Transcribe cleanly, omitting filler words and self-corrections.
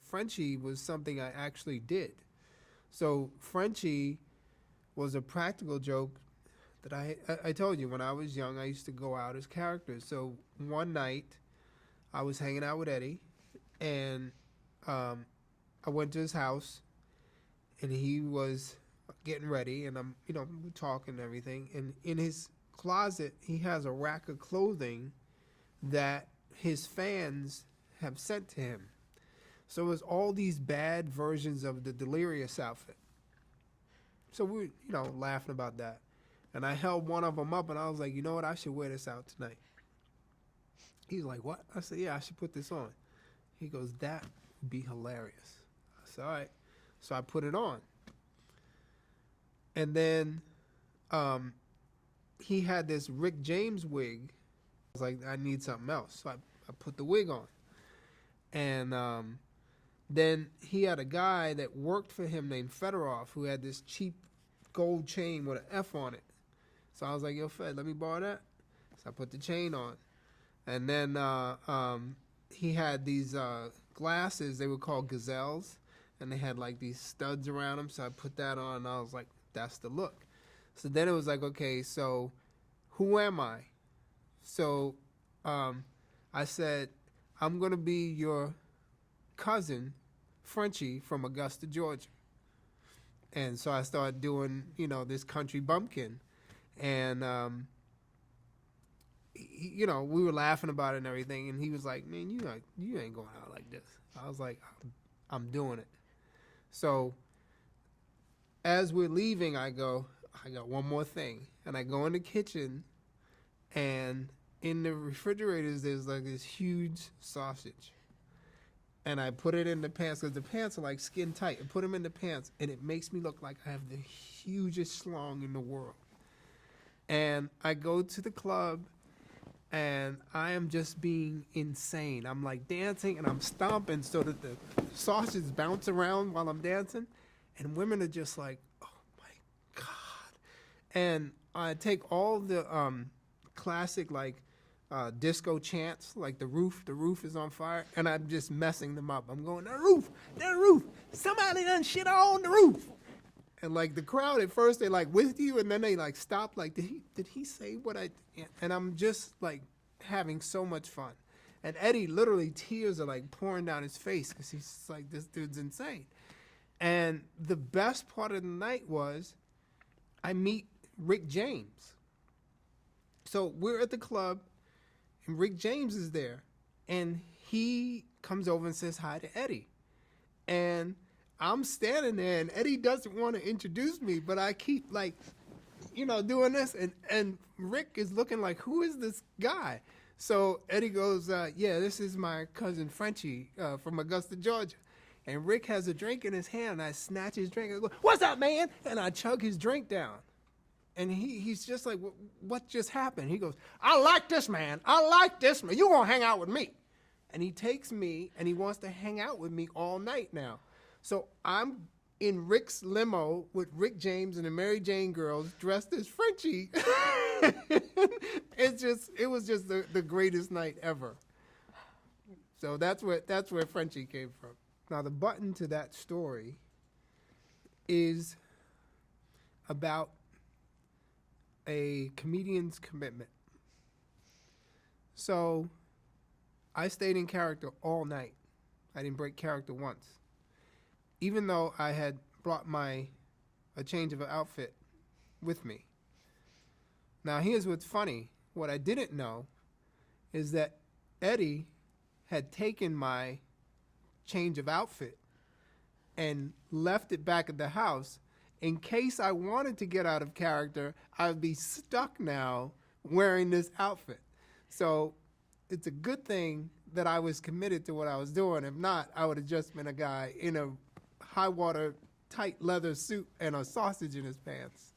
Frenchie was something I actually did. So Frenchie was a practical joke that I told you when I was young. I used to go out as characters. So one night I was hanging out with Eddie, and I went to his house, and he was getting ready, and we're talking and everything. And in his closet, he has a rack of clothing that his fans have sent to him. So it was all these bad versions of the Delirious outfit. So we were, laughing about that. And I held one of them up, and I was like, you know what? I should wear this out tonight. He's like, what? I said, yeah, I should put this on. He goes, that would be hilarious. I said, all right. So I put it on. And then he had this Rick James wig. I was like, I need something else. So I put the wig on. And then he had a guy that worked for him named Fedorov who had this cheap gold chain with an F on it. So I was like, yo, Fed, let me borrow that. So I put the chain on. And then he had these glasses. They were called Gazelles. And they had like these studs around them. So I put that on, and I was like, that's the look. So then it was like, okay, so who am I? So I said, I'm going to be your cousin, Frenchie, from Augusta, Georgia. And so I started doing, this country bumpkin. And, we were laughing about it and everything. And he was like, man, you ain't going out like this. I was like, I'm doing it. So as we're leaving, I got one more thing. And I go in the kitchen, and in the refrigerators, there's like this huge sausage. And I put it in the pants, because the pants are like skin tight. I put them in the pants, and it makes me look like I have the hugest schlong in the world. And I go to the club, and I am just being insane. I'm like dancing, and I'm stomping so that the sausage bounce around while I'm dancing. And women are just like, oh my God. And I take all the classic disco chants, like the roof is on fire, and I'm just messing them up. I'm going, the roof, somebody done shit on the roof. And like the crowd at first, they like with you, and then they like stop, like, did he say what I, and I'm just like having so much fun. And Eddie, literally tears are like pouring down his face, because he's like, this dude's insane. And the best part of the night was I meet Rick James. So we're at the club, and Rick James is there, and he comes over and says hi to Eddie. And I'm standing there, and Eddie doesn't want to introduce me, but I keep doing this, and Rick is looking like, who is this guy? So Eddie goes, yeah, this is my cousin Frenchie from Augusta, Georgia. And Rick has a drink in his hand, and I snatch his drink. I go, what's up, man? And I chug his drink down. And he's just like, what just happened? He goes, I like this man. You gonna hang out with me. And he takes me, and he wants to hang out with me all night now. So I'm in Rick's limo with Rick James and the Mary Jane girls dressed as Frenchie. It was just the greatest night ever. So that's where Frenchie came from. Now the button to that story is about a comedian's commitment. So I stayed in character all night. I didn't break character once. Even though I had brought a change of outfit with me. Now here's what's funny. What I didn't know is that Eddie had taken my change of outfit and left it back at the house in case I wanted to get out of character. I would be stuck now wearing this outfit. So it's a good thing that I was committed to what I was doing. If not, I would have just been a guy in a high water, tight leather suit and a sausage in his pants.